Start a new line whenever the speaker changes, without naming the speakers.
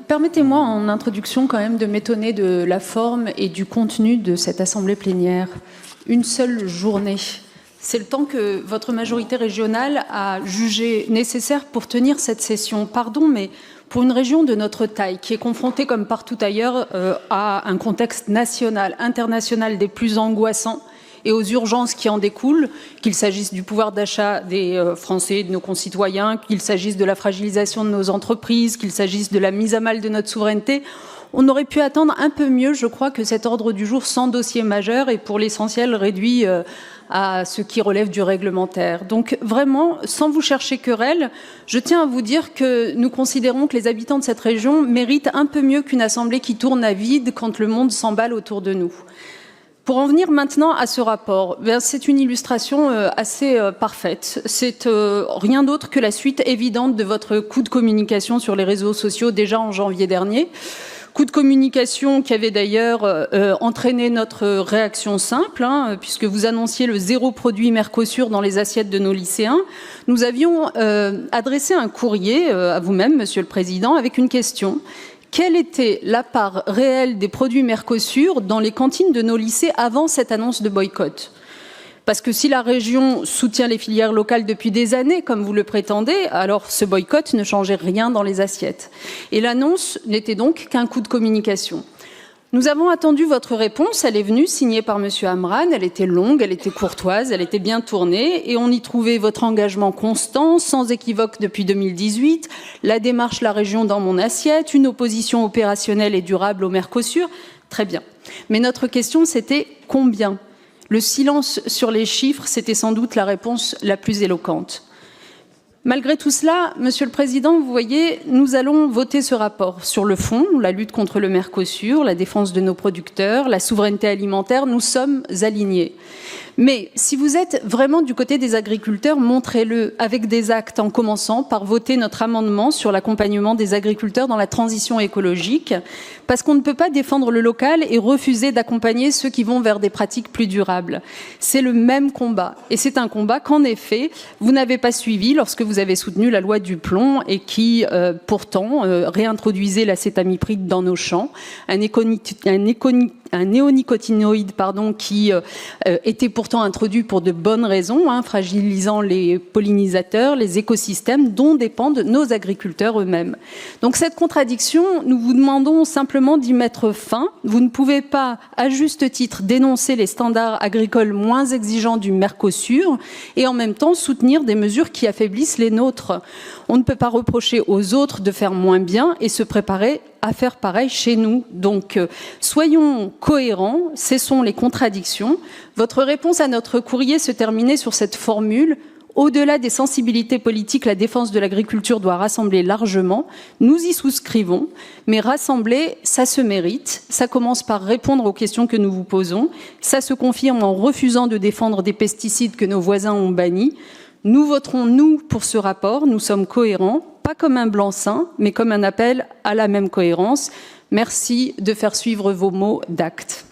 Permettez-moi en introduction quand même de m'étonner de la forme et du contenu de cette assemblée plénière. Une seule journée. C'est le temps que votre majorité régionale a jugé nécessaire pour tenir cette session. Pardon, mais pour une région de notre taille, qui est confrontée comme partout ailleurs à un contexte national, international des plus angoissants, et aux urgences qui en découlent, qu'il s'agisse du pouvoir d'achat des Français, de nos concitoyens, qu'il s'agisse de la fragilisation de nos entreprises, qu'il s'agisse de la mise à mal de notre souveraineté, on aurait pu attendre un peu mieux, je crois, que cet ordre du jour sans dossier majeur et pour l'essentiel réduit à ce qui relève du réglementaire. Donc vraiment, sans vous chercher querelle, je tiens à vous dire que nous considérons que les habitants de cette région méritent un peu mieux qu'une assemblée qui tourne à vide quand le monde s'emballe autour de nous. Pour en venir maintenant à ce rapport, c'est une illustration assez parfaite. C'est rien d'autre que la suite évidente de votre coup de communication sur les réseaux sociaux déjà en janvier dernier. Coup de communication qui avait d'ailleurs entraîné notre réaction simple, puisque vous annonciez le zéro produit Mercosur dans les assiettes de nos lycéens. Nous avions adressé un courrier à vous-même, Monsieur le Président, avec une question. Quelle était la part réelle des produits Mercosur dans les cantines de nos lycées avant cette annonce de boycott ? Parce que si la région soutient les filières locales depuis des années, comme vous le prétendez, alors ce boycott ne changeait rien dans les assiettes. Et l'annonce n'était donc qu'un coup de communication. Nous avons attendu votre réponse, elle est venue, signée par Monsieur Amran, elle était longue, elle était courtoise, elle était bien tournée, et on y trouvait votre engagement constant, sans équivoque depuis 2018, la démarche La Région dans mon assiette, une opposition opérationnelle et durable au Mercosur, très bien. Mais notre question, c'était combien ? Le silence sur les chiffres, c'était sans doute la réponse la plus éloquente. Malgré tout cela, Monsieur le Président, vous voyez, nous allons voter ce rapport sur le fond, la lutte contre le Mercosur, la défense de nos producteurs, la souveraineté alimentaire, nous sommes alignés. Mais si vous êtes vraiment du côté des agriculteurs, montrez-le avec des actes, en commençant par voter notre amendement sur l'accompagnement des agriculteurs dans la transition écologique, parce qu'on ne peut pas défendre le local et refuser d'accompagner ceux qui vont vers des pratiques plus durables. C'est le même combat, et c'est un combat qu'en effet, vous n'avez pas suivi lorsque vous avez soutenu la loi du plomb et qui, pourtant, réintroduisait l'acétamipride dans nos champs, un néonicotinoïde qui était pourtant introduit pour de bonnes raisons, fragilisant les pollinisateurs, les écosystèmes dont dépendent nos agriculteurs eux-mêmes. Donc cette contradiction, nous vous demandons simplement d'y mettre fin. Vous ne pouvez pas, à juste titre, dénoncer les standards agricoles moins exigeants du Mercosur et en même temps soutenir des mesures qui affaiblissent les nôtres. On ne peut pas reprocher aux autres de faire moins bien et se préparer à faire pareil chez nous. Donc, soyons cohérents, cessons les contradictions. Votre réponse à notre courrier se terminait sur cette formule. Au-delà des sensibilités politiques, la défense de l'agriculture doit rassembler largement. Nous y souscrivons, mais rassembler, ça se mérite. Ça commence par répondre aux questions que nous vous posons. Ça se confirme en refusant de défendre des pesticides que nos voisins ont bannis. Nous voterons, nous, pour ce rapport. Nous sommes cohérents, pas comme un blanc-seing, mais comme un appel à la même cohérence. Merci de faire suivre vos mots d'actes.